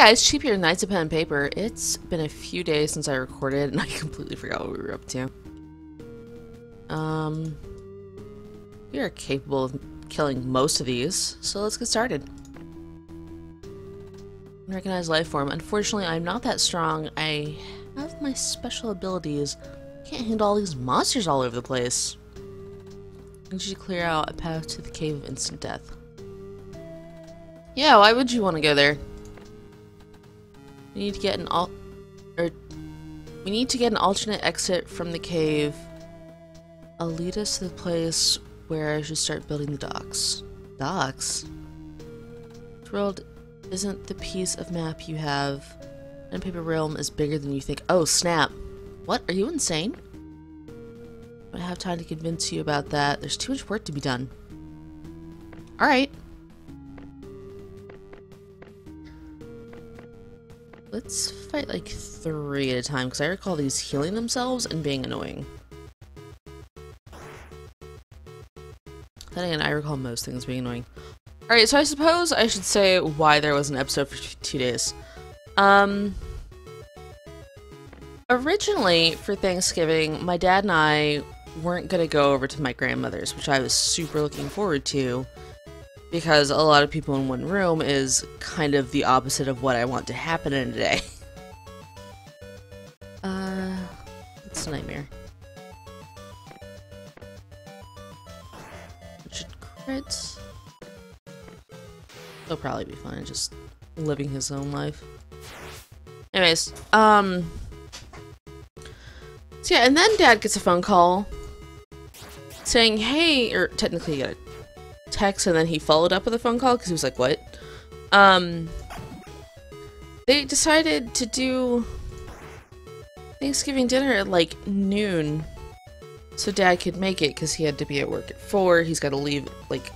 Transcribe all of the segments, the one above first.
guys, Cheap here, Knights of Pen and Paper. It's been a few days since I recorded, and I completely forgot what we were up to. We are capable of killing most of these, so let's get started. Unrecognized life form. Unfortunately, I'm not that strong. I have my special abilities. I can't handle all these monsters all over the place. I need you to clear out a path to the cave of instant death. Yeah, why would you want to go there? We need to get an alternate exit from the cave. I'll lead us to the place where I should start building the docks. Docks? This world isn't the piece of map you have. And Paper Realm is bigger than you think. Oh, snap. What? Are you insane? I don't have time to convince you about that. There's too much work to be done. Alright. Let's fight like 3 at a time, because I recall these healing themselves and being annoying. Then again, I recall most things being annoying. Alright, so I suppose I should say why there was an episode for 2 days. Originally, for Thanksgiving, my dad and I weren't going to go over to my grandmother's, which I was super looking forward to, because a lot of people in one room is kind of the opposite of what I want to happen in a day. It's a nightmare. It should crit. He'll probably be fine, just living his own life. Anyways, so yeah, and then Dad gets a phone call saying, hey, or technically he got a text and then he followed up with a phone call because he was like, what? They decided to do Thanksgiving dinner at like noon so Dad could make it because he had to be at work at 4. He's got to leave like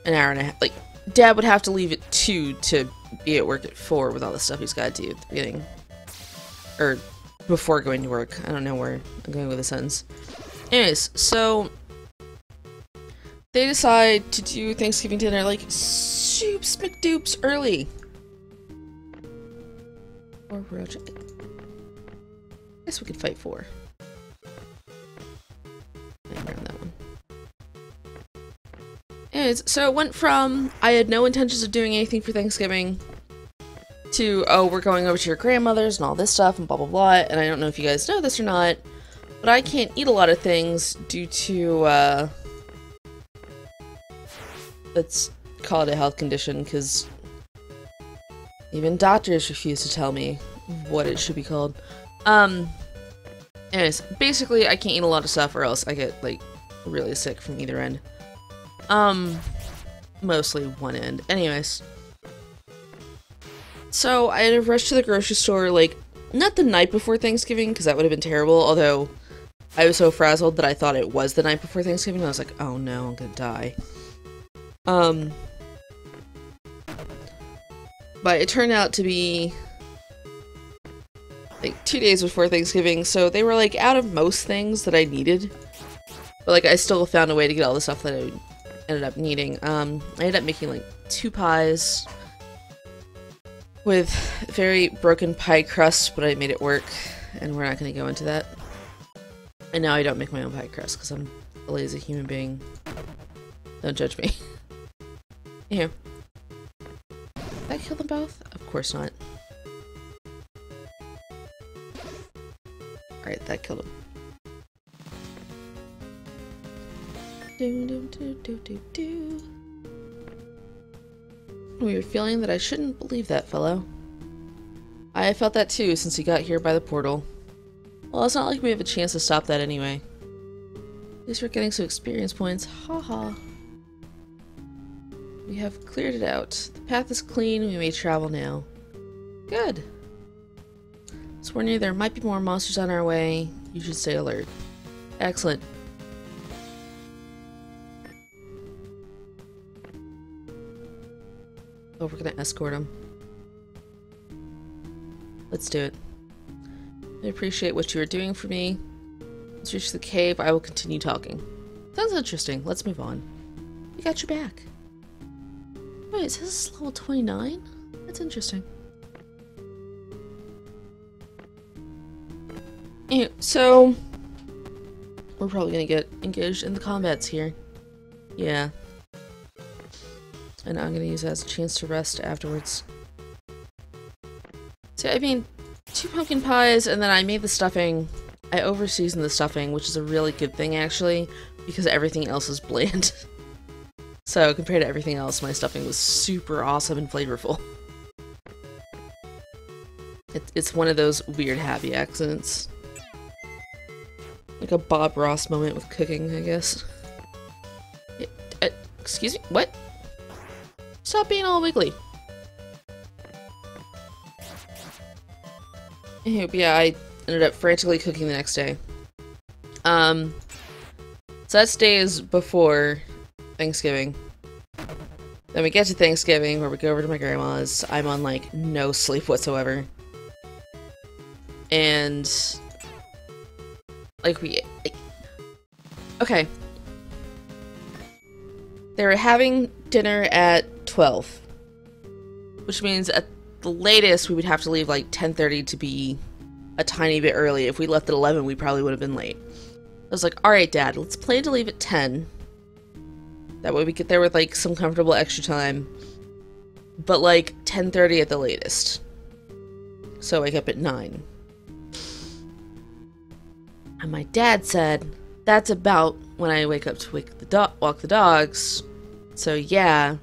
an hour and a half. Like, Dad would have to leave at 2 to be at work at 4 with all the stuff he's got to do at the beginning. Or before going to work. I don't know where I'm going with the sentence. Anyways, so they decide to do Thanksgiving dinner like soups McDoops early. Or roach. I guess we could fight 4. Around that one. Anyways, so it went from I had no intentions of doing anything for Thanksgiving to, oh, we're going over to your grandmother's and all this stuff and blah blah blah. And I don't know if you guys know this or not, but I can't eat a lot of things due to let's call it a health condition, because even doctors refuse to tell me what it should be called. Anyways, basically I can't eat a lot of stuff or else I get like really sick from either end. Mostly one end. Anyways, so I had to rush to the grocery store like not the night before Thanksgiving, because that would have been terrible, although I was so frazzled that I thought it was the night before Thanksgiving. I was like, oh no, I'm gonna die. But it turned out to be like 2 days before Thanksgiving, so they were like out of most things that I needed. But like I still found a way to get all the stuff that I ended up needing. I ended up making like 2 pies with very broken pie crust, but I made it work, and we're not going to go into that. And now I don't make my own pie crust because I'm a lazy human being. Don't judge me. Here. Did I kill them both? Of course not. Alright, that killed him. Weird feeling that I shouldn't believe that fellow. I felt that too since he got here by the portal. Well, it's not like we have a chance to stop that anyway. At least we're getting some experience points. Haha. We have cleared it out. The path is clean, we may travel now. Good. So we're near there might be more monsters on our way. You should stay alert. Excellent. Oh, we're gonna escort him. Let's do it. I appreciate what you are doing for me. Let's reach the cave. I will continue talking. Sounds interesting. Let's move on. We got your back. Wait, it says this is level 29? That's interesting. Anyway, so we're probably gonna get engaged in the combats here. Yeah. And I'm gonna use that as a chance to rest afterwards. So I mean, 2 pumpkin pies, and then I made the stuffing. I over-seasoned the stuffing, which is a really good thing actually, because everything else is bland. So compared to everything else, my stuffing was super awesome and flavorful. It's one of those weird happy accidents. Like a Bob Ross moment with cooking, I guess. Excuse me? What? Stop being all wiggly. Anyway, yeah, I ended up frantically cooking the next day. So that's days before Thanksgiving. Then we get to Thanksgiving, where we go over to my grandma's. I'm on, like, no sleep whatsoever. And like okay. They were having dinner at 12. Which means at the latest we would have to leave like 10:30 to be a tiny bit early. If we left at 11, we probably would have been late. I was like, alright, Dad, let's plan to leave at 10. That way we get there with like some comfortable extra time. But like 10:30 at the latest. So I wake up at 9. And my dad said, that's about when I wake up to walk the dogs. So yeah,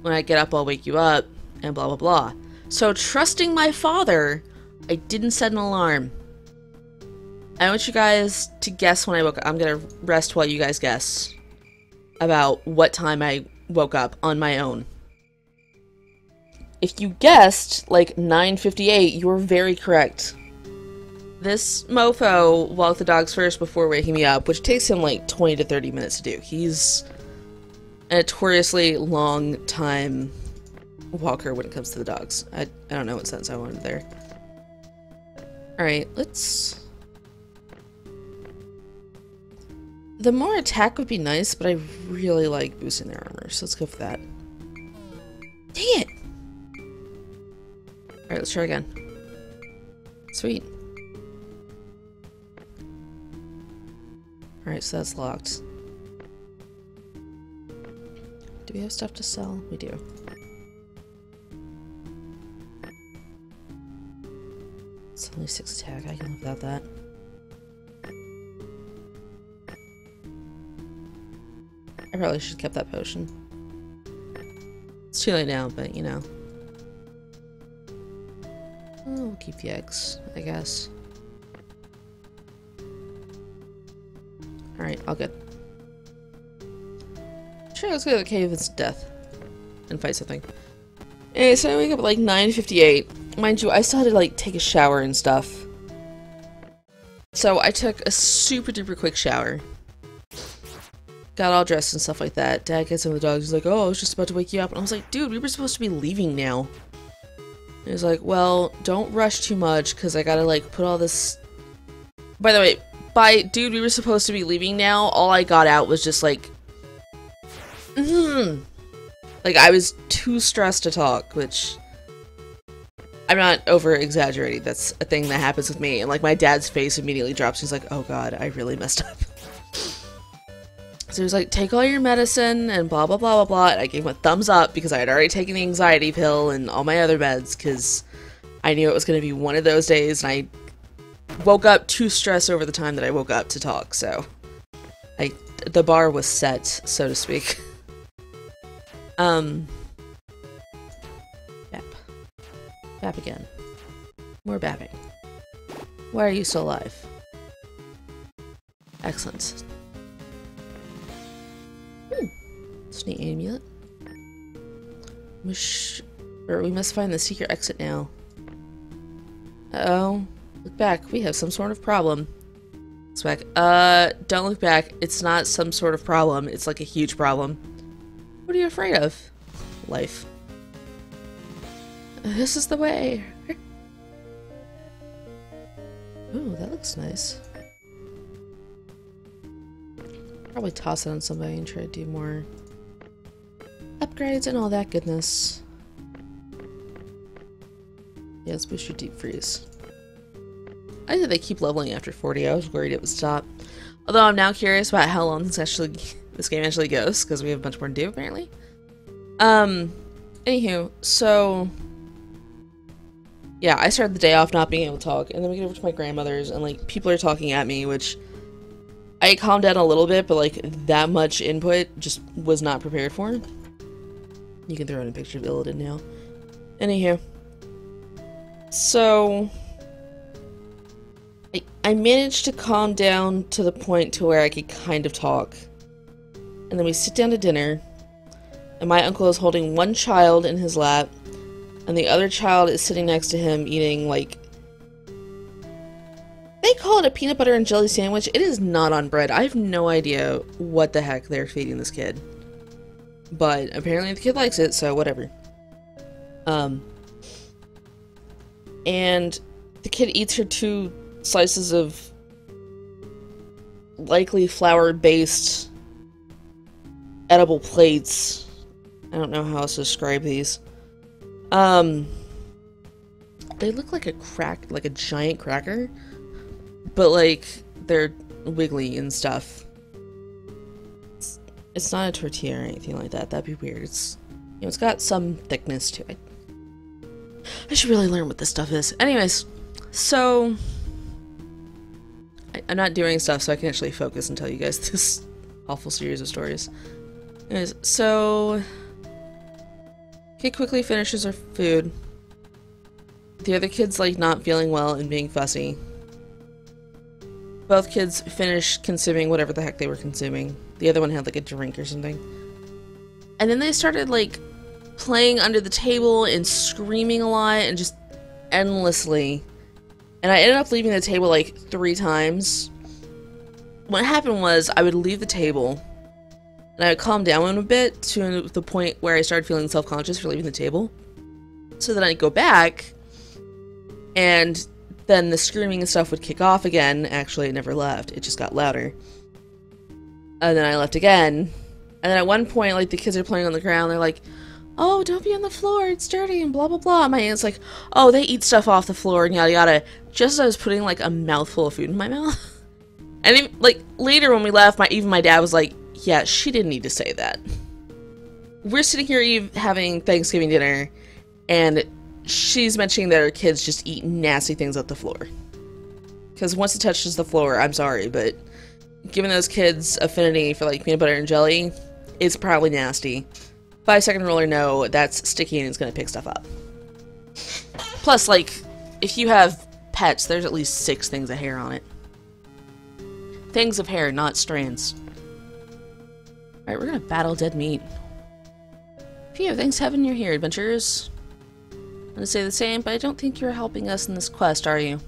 when I get up, I'll wake you up, and blah, blah, blah. So trusting my father, I didn't set an alarm. I want you guys to guess when I woke up. I'm gonna rest while you guys guess about what time I woke up on my own. If you guessed, like, 9:58, you were very correct. This mofo walked the dogs first before waking me up, which takes him like 20 to 30 minutes to do. He's a notoriously long time walker when it comes to the dogs. I don't know what sense I wanted there. Alright, let's... The more attack would be nice, but I really like boosting their armor, so let's go for that. Dang it! Alright, let's try again. Sweet. Alright, so that's locked. Do we have stuff to sell? We do. It's only 6 attack, I can live without that. I probably should have kept that potion. It's too late now, but you know. Oh, we'll keep the eggs, I guess. Alright, all good. Sure, let's go to the Cave of Death and fight something. Anyway, so I wake up at like 9:58. Mind you, I still had to like take a shower and stuff. So I took a super duper quick shower. Got all dressed and stuff like that. Dad gets in with the dogs. He's like, oh, I was just about to wake you up. And I was like, dude, we were supposed to be leaving now. And he's like, well, don't rush too much because I gotta like put all this... By the way, by dude, we were supposed to be leaving now, all I got out was just like... Like, I was too stressed to talk, which... I'm not over-exaggerating. That's a thing that happens with me. And like, my dad's face immediately drops. He's like, oh god, I really messed up. So he was like, take all your medicine and blah blah blah blah blah. And I gave him a thumbs up because I had already taken the anxiety pill and all my other meds because I knew it was going to be one of those days, and I woke up too stressed over the time that I woke up to talk, so the bar was set, so to speak. Bap. Bap again. More bapping. Why are you still alive? Excellent. Sneak amulet. We must find the secret exit now. Uh-oh. Look back. We have some sort of problem. Look back. Don't look back. It's not some sort of problem. It's like a huge problem. What are you afraid of? Life. This is the way. Ooh, that looks nice. Probably toss it on somebody and try to do more upgrades and all that goodness. Yeah, let's boost your deep freeze. I think they keep leveling after 40. I was worried it would stop. Although I'm now curious about how long this game actually goes, because we have a bunch more to do, apparently. Anywho, so... yeah, I started the day off not being able to talk, and then we get over to my grandmother's, and, like, people are talking at me, which... I calmed down a little bit, but, like, that much input just was not prepared for. You can throw in a picture of Illidan now. Anywho. So... I managed to calm down to the point to where I could kind of talk. And then we sit down to dinner, and my uncle is holding one child in his lap, and the other child is sitting next to him eating, like... they call it a peanut butter and jelly sandwich. It is not on bread. I have no idea what the heck they're feeding this kid. But apparently the kid likes it, so whatever. And the kid eats her 2 slices of likely flour-based edible plates. I don't know how else to describe these. They look like a giant cracker, but like they're wiggly and stuff. It's not a tortilla or anything like that. That'd be weird. It's, you know, it's got some thickness to it. I should really learn what this stuff is. Anyways, so I'm not doing stuff so I can actually focus and tell you guys this awful series of stories. Anyways, so kid quickly finishes her food. The other kid's like not feeling well and being fussy. Both kids finished consuming whatever the heck they were consuming. The other one had like a drink or something. And then they started like playing under the table and screaming a lot and just endlessly. And I ended up leaving the table like 3 times. What happened was I would leave the table and I would calm down a bit to the point where I started feeling self-conscious for leaving the table. So then I'd go back and then the screaming and stuff would kick off again. Actually, it never left. It just got louder. And then I left again. And then at one point, like, the kids are playing on the ground. They're like, oh, don't be on the floor. It's dirty and blah, blah, blah. And my aunt's like, oh, they eat stuff off the floor and yada, yada. Just as I was putting, like, a mouthful of food in my mouth. And, even, like, later when we left, even my dad was like, yeah, she didn't need to say that. We're sitting here having Thanksgiving dinner, and she's mentioning that her kids just eat nasty things off the floor. Because once it touches the floor, I'm sorry, but given those kids' affinity for, like, peanut butter and jelly, it's probably nasty. 5-second rule or no, that's sticky and it's gonna pick stuff up. Plus, like, if you have pets, there's at least 6 things of hair on it. Things of hair, not strands. Alright, we're gonna battle dead meat. Phew, thanks heaven you're here, adventurers. I'm gonna say the same, but I don't think you're helping us in this quest, are you?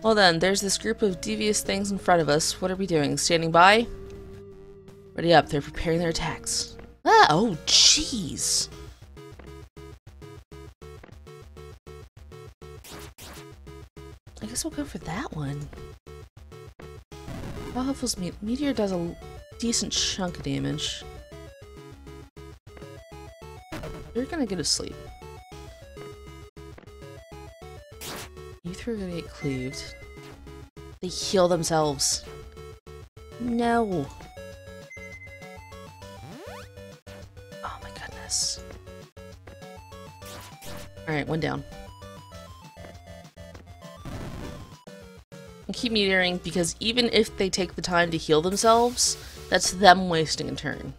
Well then, there's this group of devious things in front of us. What are we doing? Standing by? Ready up, they're preparing their attacks. Ah, oh jeez! I guess we'll go for that one. Powerful's Meteor does a decent chunk of damage. You're gonna go to sleep. You 3 are gonna get cleaved. They heal themselves. No. Oh my goodness. Alright, 1 down. And keep meteoring because even if they take the time to heal themselves, that's them wasting a turn.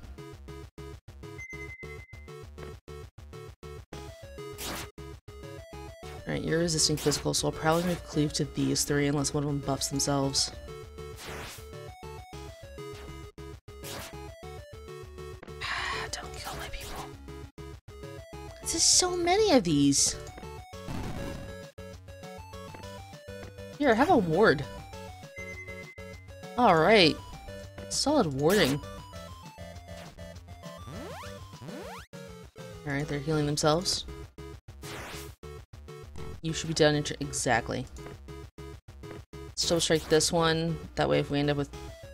Alright, you're resisting physical, so I'll probably move cleave to these 3 unless one of them buffs themselves. Don't kill my people. There's so many of these. Here, have a ward. Alright. Solid warding. Alright, they're healing themselves. You should be done exactly. Still strike this one. That way if we end up with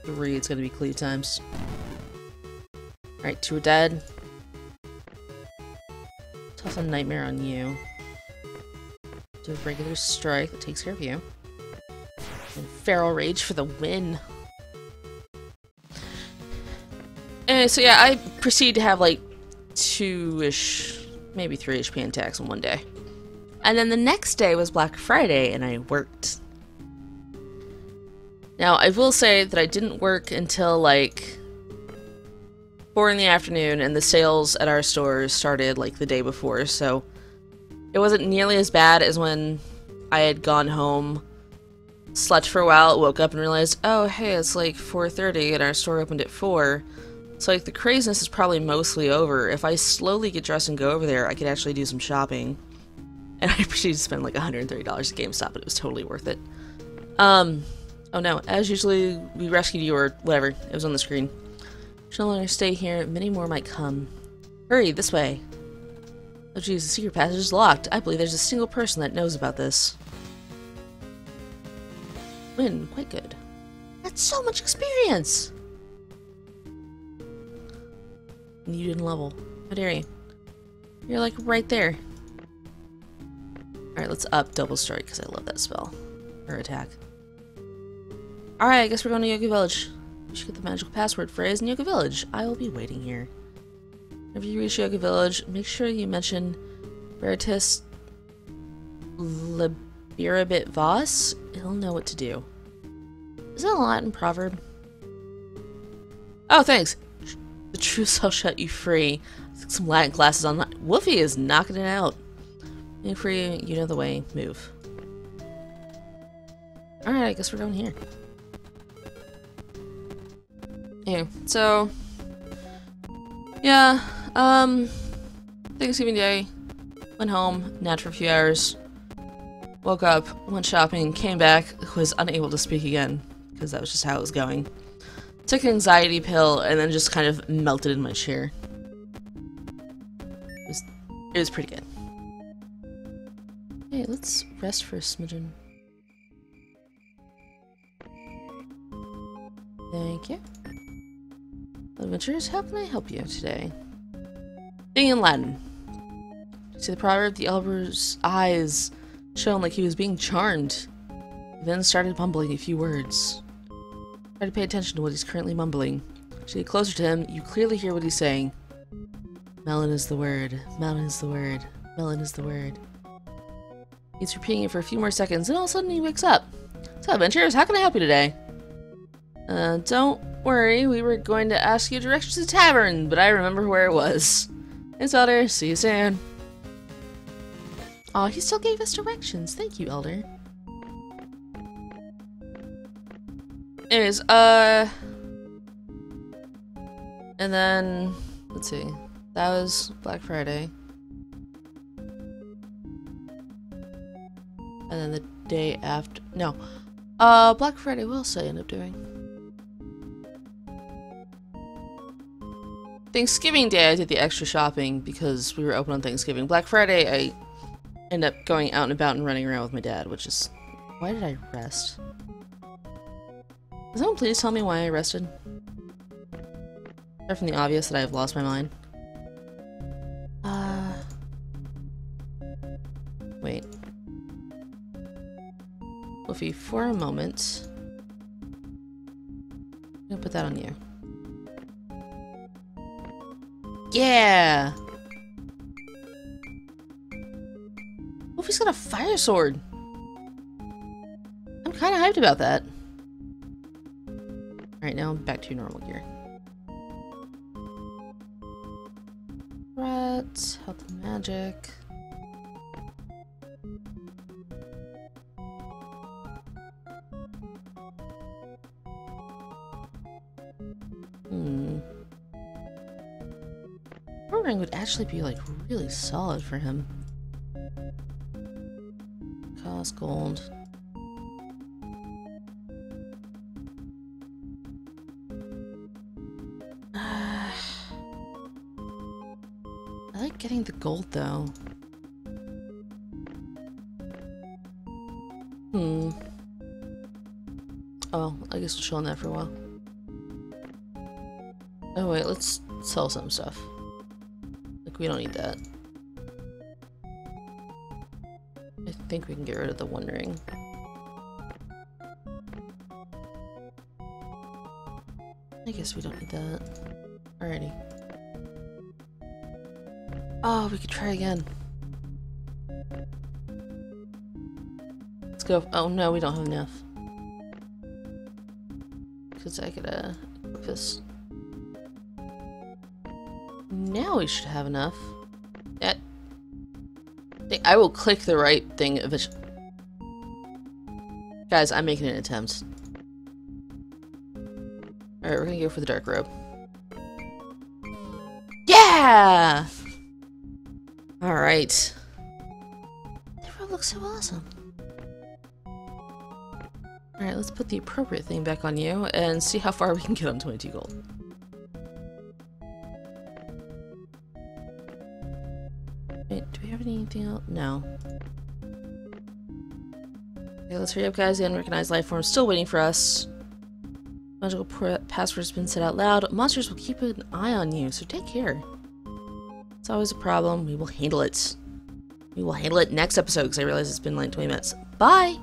3, it's gonna be cleave times. Alright, 2 are dead. Toss a nightmare on you. Do a regular strike that takes care of you. And Feral Rage for the win. Anyway, so yeah, I proceed to have like 2-ish, maybe 3-ish pan attacks in one day. And then the next day was Black Friday, and I worked. Now, I will say that I didn't work until like 4 in the afternoon, and the sales at our stores started like the day before, so it wasn't nearly as bad as when I had gone home, slept for a while, woke up and realized, oh hey, it's like 4:30 and our store opened at 4. So like the craziness is probably mostly over. If I slowly get dressed and go over there, I could actually do some shopping. And I proceeded to spend like $130 at GameStop, but it was totally worth it. Oh no, as usually, we rescued you or whatever. It was on the screen. She'll no longer stay here. Many more might come. Hurry, this way. Oh geez, the secret passage is locked. I believe there's a single person that knows about this. Win, quite good. That's so much experience! And you didn't level. How dare you? You're like right there. Alright, let's up Double Strike, because I love that spell. Or attack. Alright, I guess we're going to Yoga Village. You should get the magical password phrase in Yoga Village. I will be waiting here. Whenever you reach Yoga Village, make sure you mention Veritas Liberabit Vos. He'll know what to do. Is that a Latin proverb? Oh, thanks. The truth shall set you free. Some Latin classes on. Woofy is knocking it out. Make free, you know the way. Move. Alright, I guess we're going here. Yeah, so yeah, Thanksgiving Day, went home, napped for a few hours, woke up, went shopping, came back, was unable to speak again, because that was just how it was going. Took an anxiety pill, and then just kind of melted in my chair. It was pretty good. Hey, let's rest for a smidgen. Thank you. Adventurers, how can I help you today? Thing in Latin. See the proverb? The elder's eyes shone like he was being charmed. He then started mumbling a few words. Try to pay attention to what he's currently mumbling. As you get closer to him, you clearly hear what he's saying. Melon is the word. Melon is the word. Melon is the word. He's repeating it for a few more seconds, and all of a sudden he wakes up. So, adventurers, how can I help you today? Don't worry, we were going to ask you directions to the tavern, but I remember where it was. Thanks, Elder. See you soon. Aw, he still gave us directions. Thank you, Elder. Anyways, and then, let's see. That was Black Friday. And then the day after, no. Black Friday, what else did I end up doing? Thanksgiving Day, I did the extra shopping because we were open on Thanksgiving. Black Friday, I ended up going out and about and running around with my dad, which is... Why did I rest? Can someone please tell me why I rested? Apart from the obvious that I have lost my mind. Wait. Woofy, for a moment... I'm gonna put that on you. Yeah! Wolfie's got a fire sword! I'm kinda hyped about that. Alright, now I'm back to your normal gear. Right, help the magic. Ring would actually be like really solid for him. Cost gold. I like getting the gold though. Oh, I guess we'll chill on that for a while. Oh wait, let's sell some stuff. Like, we don't need that. I think we can get rid of the wondering. I guess we don't need that. Alrighty. Oh, we could try again. Let's go. Oh no, we don't have enough. Because I could, equip this. Now we should have enough. That. I will click the right thing eventually. Guys, I'm making an attempt. Alright, we're gonna go for the dark robe. Yeah! Alright. The robe looks so awesome. Alright, let's put the appropriate thing back on you and see how far we can get on 22 gold. Wait, do we have anything else? No. Okay, let's hurry up, guys. The unrecognized life form is still waiting for us. Magical password has been said out loud. Monsters will keep an eye on you, so take care. It's always a problem. We will handle it. We will handle it next episode, because I realize it's been like 20 minutes. Bye!